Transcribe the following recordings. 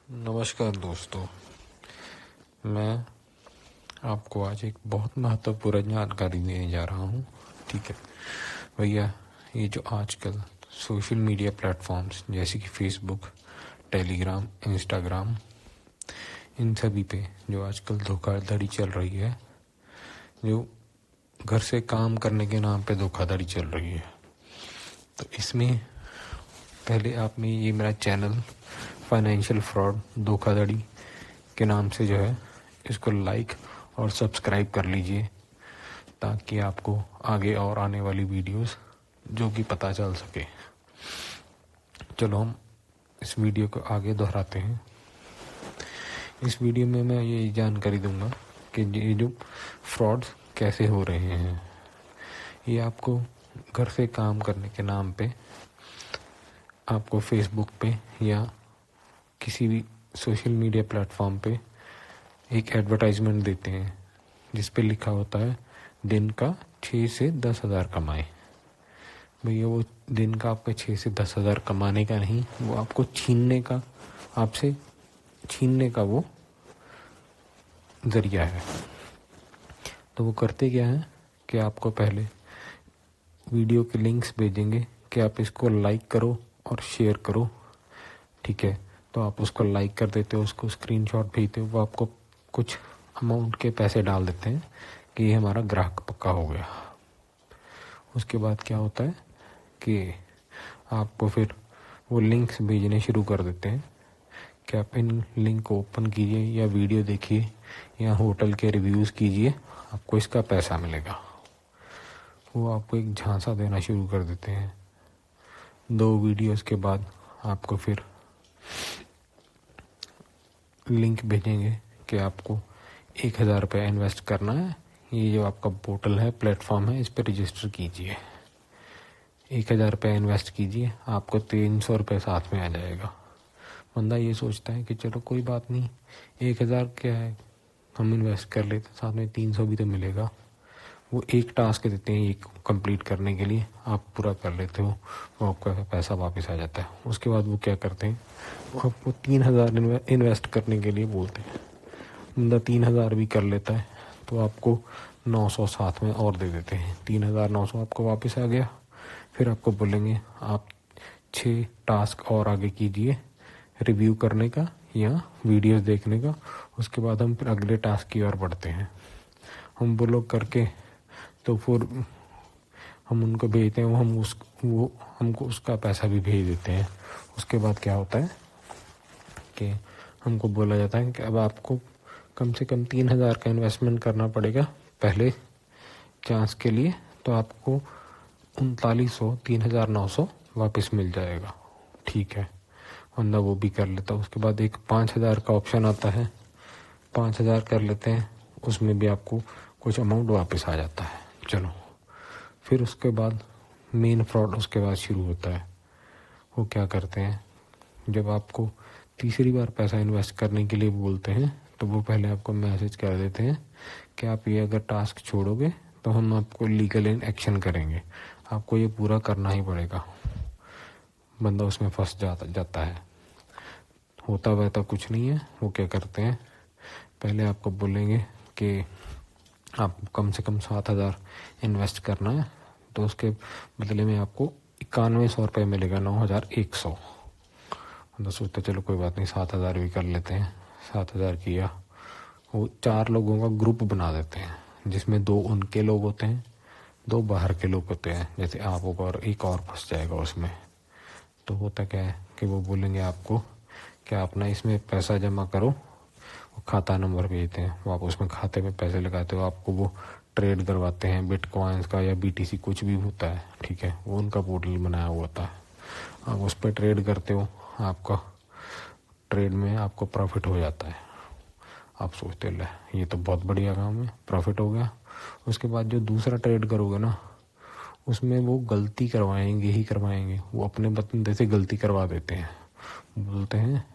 नमस्कार दोस्तों, मैं आपको आज एक बहुत महत्वपूर्ण जानकारी देने जा रहा हूँ। ठीक है भैया, ये जो आजकल सोशल मीडिया प्लेटफॉर्म्स जैसे कि फेसबुक, टेलीग्राम, इंस्टाग्राम, इन सभी पे जो आजकल धोखाधड़ी चल रही है, जो घर से काम करने के नाम पे धोखाधड़ी चल रही है, तो इसमें पहले आप में ये मेरा चैनल फाइनेंशियल फ्रॉड धोखाधड़ी के नाम से जो है, इसको लाइक और सब्सक्राइब कर लीजिए ताकि आपको आगे और आने वाली वीडियोस जो कि पता चल सके। चलो हम इस वीडियो को आगे दोहराते हैं। इस वीडियो में मैं ये जानकारी दूंगा कि ये जो फ्रॉड्स कैसे हो रहे हैं। ये आपको घर से काम करने के नाम पे आपको फेसबुक पे या किसी भी सोशल मीडिया प्लेटफॉर्म पे एक एडवर्टाइजमेंट देते हैं जिस पे लिखा होता है दिन का 6 से 10 हज़ार कमाए। भैया वो दिन का आपका 6 से 10 हज़ार कमाने का नहीं, वो आपको छीनने का, आपसे छीनने का वो जरिया है। तो वो करते क्या है कि आपको पहले वीडियो के लिंक्स भेजेंगे कि आप इसको लाइक करो और शेयर करो। ठीक है, तो आप उसको लाइक कर देते हो, उसको स्क्रीनशॉट भेजते हो, वो आपको कुछ अमाउंट के पैसे डाल देते हैं कि ये हमारा ग्राहक पक्का हो गया। उसके बाद क्या होता है कि आपको फिर वो लिंक्स भेजने शुरू कर देते हैं कि आप इन लिंक को ओपन कीजिए या वीडियो देखिए या होटल के रिव्यूज़ कीजिए, आपको इसका पैसा मिलेगा। वो आपको एक झांसा देना शुरू कर देते हैं। 2 वीडियोस के बाद आपको फिर लिंक भेजेंगे कि आपको 1,000 रुपये इन्वेस्ट करना है। ये जो आपका पोर्टल है, प्लेटफॉर्म है, इस पर रजिस्टर कीजिए। 1,000 रुपये इन्वेस्ट कीजिए, आपको 300 रुपये साथ में आ जाएगा। बंदा ये सोचता है कि चलो कोई बात नहीं, 1,000 क्या है, हम इन्वेस्ट कर लेते, साथ में 300 भी तो मिलेगा। वो एक टास्क देते हैं ये कंप्लीट करने के लिए, आप पूरा कर लेते हो, वो आपका पैसा वापस आ जाता है। उसके बाद वो क्या करते हैं, वो आपको 3,000 इन्वेस्ट करने के लिए बोलते हैं। बंदा 3,000 भी कर लेता है तो आपको 900 साथ में और दे देते हैं। 3,900 आपको वापस आ गया। फिर आपको बोलेंगे आप 6 टास्क और आगे कीजिए, रिव्यू करने का या वीडियोस देखने का। उसके बाद हम फिर अगले टास्क की ओर बढ़ते हैं। हम वो लोग करके तो फिर हम उनको भेजते हैं, वो हमको उसका पैसा भी भेज देते हैं। उसके बाद क्या होता है कि हमको बोला जाता है कि अब आपको कम से कम 3,000 का इन्वेस्टमेंट करना पड़ेगा पहले चांस के लिए, तो आपको 3,900 3,900 वापस मिल जाएगा। ठीक है, बंदा वो भी कर लेता है। उसके बाद एक 5,000 का ऑप्शन आता है, 5,000 कर लेते हैं, उसमें भी आपको कुछ अमाउंट वापस आ जाता है। चलो फिर उसके बाद मेन फ्रॉड उसके बाद शुरू होता है। वो क्या करते हैं, जब आपको तीसरी बार पैसा इन्वेस्ट करने के लिए बोलते हैं तो वो पहले आपको मैसेज कर देते हैं कि आप ये अगर टास्क छोड़ोगे तो हम आपको लीगल एक्शन करेंगे, आपको ये पूरा करना ही पड़ेगा। बंदा उसमें फंस जाता है। होता वैसा कुछ नहीं है। वो क्या करते हैं, पहले आपको बोलेंगे कि आप कम से कम 7,000 इन्वेस्ट करना है, तो उसके बदले में आपको 9100 रुपये मिलेगा, 9,100। मतलब सोचते चलो कोई बात नहीं, 7,000 भी कर लेते हैं। 7,000 किया, वो 4 लोगों का ग्रुप बना देते हैं जिसमें 2 उनके लोग होते हैं, 2 बाहर के लोग होते हैं, जैसे आप होगा और एक और फंस जाएगा उसमें। तो होता क्या है कि वो बोलेंगे आपको कि आप ना इसमें पैसा जमा करो, वो खाता नंबर भेजते हैं, वो आप उसमें खाते में पैसे लगाते हो, आपको वो ट्रेड करवाते हैं बिटकॉइंस का या BTC कुछ भी होता है। ठीक है, वो उनका पोर्टल बनाया हुआ होता है, आप उस पर ट्रेड करते हो, आपका ट्रेड में आपको प्रॉफिट हो जाता है। आप सोचते ले ये तो बहुत बढ़िया काम है, प्रॉफिट हो गया। उसके बाद जो दूसरा ट्रेड करोगे ना, उसमें वो गलती करवाएंगे, वो अपने बंदे से गलती करवा देते हैं। बोलते हैं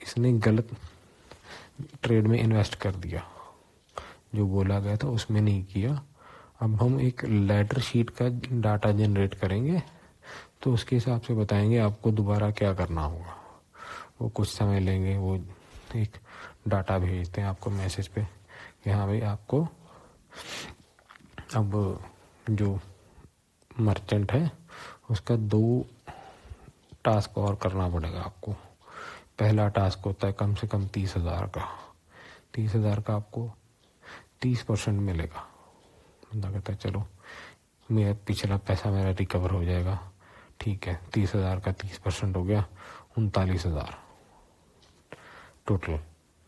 इसने गलत ट्रेड में इन्वेस्ट कर दिया, जो बोला गया था उसमें नहीं किया। अब हम एक लेटर शीट का डाटा जनरेट करेंगे, तो उसके हिसाब से बताएंगे आपको दोबारा क्या करना होगा। वो कुछ समय लेंगे, वो एक डाटा भेजते हैं आपको मैसेज पे कि हाँ भाई आपको अब जो मर्चेंट है उसका 2 टास्क और करना पड़ेगा आपको। पहला टास्क होता है कम से कम 30,000 का। 30,000 का आपको 30% मिलेगा। बंदा कहता है चलो मेरा पिछला पैसा मेरा रिकवर हो जाएगा, ठीक है। 30,000 का 30% हो गया 39,000 टोटल,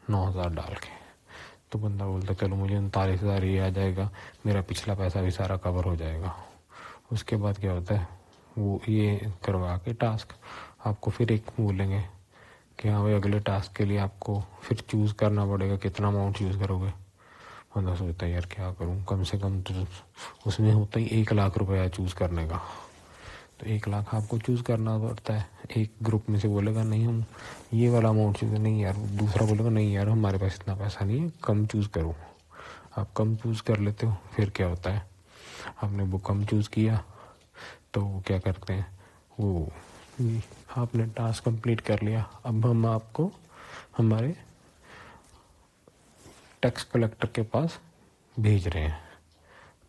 9,000 डाल के। तो बंदा बोलता चलो मुझे 39,000 ये आ जाएगा, मेरा पिछला पैसा भी सारा कवर हो जाएगा। उसके बाद क्या होता है, वो ये करवा के टास्क आपको फिर एक बोलेंगे कि हाँ भाई अगले टास्क के लिए आपको फिर चूज़ करना पड़ेगा कितना अमाउंट चूज़ करोगे। बंदा सोचता है यार क्या करूँ, कम से कम तो उसमें होता ही 1,00,000 रुपया चूज़ करने का। तो 1,00,000 आपको चूज़ करना पड़ता है। एक ग्रुप में से बोलेगा नहीं हम ये वाला अमाउंट चूज़ नहीं यार, दूसरा बोलेगा नहीं यार हमारे पास इतना पैसा नहीं है, कम चूज़ करो। आप कम चूज़ कर लेते हो, फिर क्या होता है, आपने वो कम चूज़ किया तो वो क्या करते हैं, वो आपने टास्क कंप्लीट कर लिया। अब हम आपको हमारे टैक्स कलेक्टर के पास भेज रहे हैं।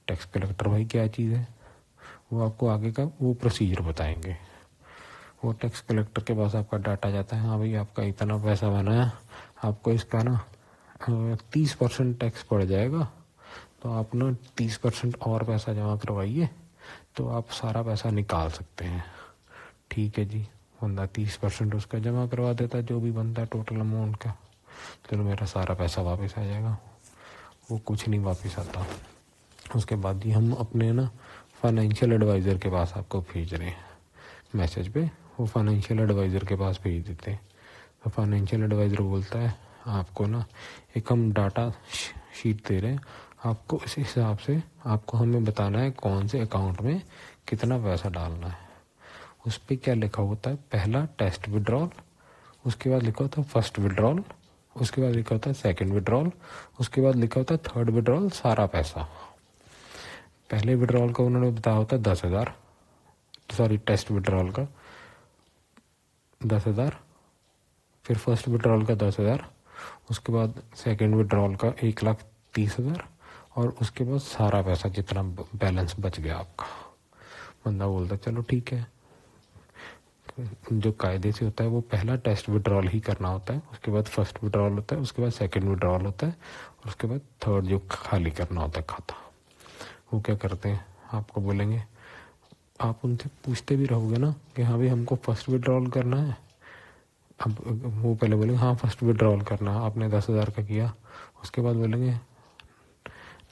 टैक्स कलेक्टर भाई क्या चीज़ है, वो आपको आगे का वो प्रोसीजर बताएंगे। वो टैक्स कलेक्टर के पास आपका डाटा जाता है, हाँ भाई आपका इतना पैसा बना है, आपको इसका ना 30% टैक्स पड़ जाएगा, तो आप ना 30% और पैसा जमा करवाइए तो आप सारा पैसा निकाल सकते हैं। ठीक है जी, बंदा 30% उसका जमा करवा देता है जो भी बनता है टोटल अमाउंट का, चलो मेरा सारा पैसा वापस आ जाएगा। वो कुछ नहीं वापस आता। उसके बाद ही हम अपने ना फाइनेंशियल एडवाइज़र के पास आपको भेज रहे हैं मैसेज पे। वो फाइनेंशियल एडवाइज़र के पास भेज देते हैं। तो फाइनेंशियल एडवाइज़र बोलता है आपको ना एक हम डाटा शीट दे रहे हैं आपको, इस हिसाब से आपको हमें बताना है कौन से अकाउंट में कितना पैसा डालना है। उस पर क्या लिखा होता है, पहला टेस्ट विड्रॉल, उसके बाद लिखा होता है फर्स्ट विड्रॉल, उसके बाद लिखा होता है सेकंड विड्रॉल, उसके बाद लिखा होता है थर्ड विड्रॉल सारा पैसा। पहले विड्रॉल का उन्होंने बताया होता है 10,000, सॉरी टेस्ट विड्रॉल का 10,000, फिर फर्स्ट विड्रॉल का 10,000, उसके बाद सेकंड विड्रॉल का 1,30,000 और उसके बाद सारा पैसा जितना बैलेंस बच गया आपका। बंदा बोलता चलो ठीक है। जो कायदे से होता है वो पहला टेस्ट विड्रॉल ही करना होता है, उसके बाद फर्स्ट विड्रॉल होता है, उसके बाद सेकंड विड्रॉल होता है और उसके बाद थर्ड जो खाली करना होता है खाता। वो क्या करते हैं, आपको बोलेंगे, आप उनसे पूछते भी रहोगे ना कि हाँ भाई हमको फर्स्ट विड्रॉल करना है। अब वो पहले बोलेंगे हाँ फर्स्ट विड्रॉल करना है, आपने 10,000 का किया। उसके बाद बोलेंगे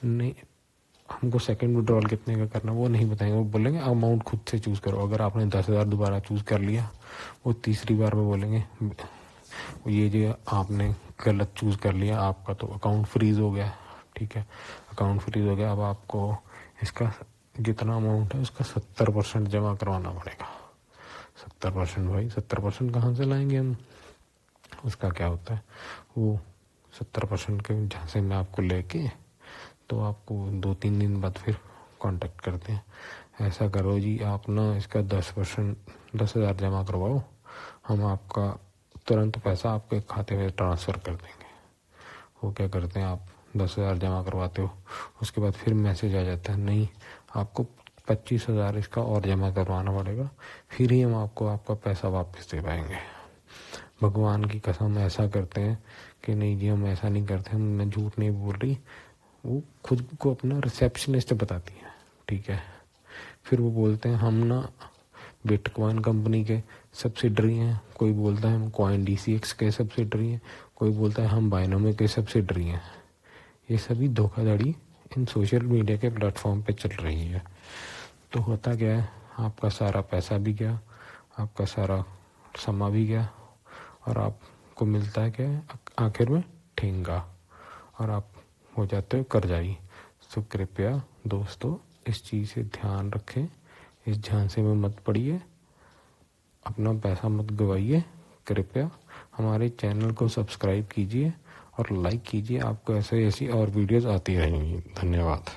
नहीं हमको सेकंड विड्रॉल कितने का करना, वो नहीं बताएंगे। वो बोलेंगे अमाउंट खुद से चूज़ करो। अगर आपने 10,000 दोबारा चूज़ कर लिया, वो तीसरी बार में बोलेंगे ये जो आपने गलत चूज़ कर लिया, आपका तो अकाउंट फ्रीज हो गया। ठीक है, अकाउंट फ्रीज हो गया, अब आपको इसका जितना अमाउंट है उसका 70% जमा करवाना पड़ेगा। 70% भाई 70% कहाँ से लाएंगे हम। उसका क्या होता है, वो 70% के झांसे में आपको लेके तो आपको 2-3 दिन बाद फिर कांटेक्ट करते हैं, ऐसा करो जी आप ना इसका 10,000 जमा करवाओ, हम आपका तुरंत पैसा आपके खाते में ट्रांसफ़र कर देंगे। वो क्या करते हैं, आप 10,000 जमा करवाते हो, उसके बाद फिर मैसेज आ जाता है नहीं आपको 25,000 इसका और जमा करवाना पड़ेगा, फिर ही हम आपको आपका पैसा वापस दे पाएंगे। भगवान की कसम ऐसा करते हैं कि नहीं जी हम ऐसा नहीं करते, हम मैं झूठ नहीं बोल रही। वो खुद को अपना रिसेप्शनिस्ट बताती है। ठीक है, फिर वो बोलते हैं हम ना बिटकॉइन कंपनी के सब्सिडरी हैं, कोई बोलता है हम CoinDCX के सब्सिडरी हैं, कोई बोलता है हम बाइनोमी के सब्सिडरी हैं। ये सभी धोखाधड़ी इन सोशल मीडिया के प्लेटफॉर्म पे चल रही है। तो होता क्या है, आपका सारा पैसा भी गया, आपका सारा समय भी गया और आपको मिलता है क्या आखिर में, ठेंगा, और आप हो जाते हो कर्जाई। तो कृपया दोस्तों इस चीज़ से ध्यान रखें, इस झांसे में मत पड़िए, अपना पैसा मत गवाइए। कृपया हमारे चैनल को सब्सक्राइब कीजिए और लाइक कीजिए, आपको ऐसे ऐसी और वीडियोस आती रहेंगी। धन्यवाद।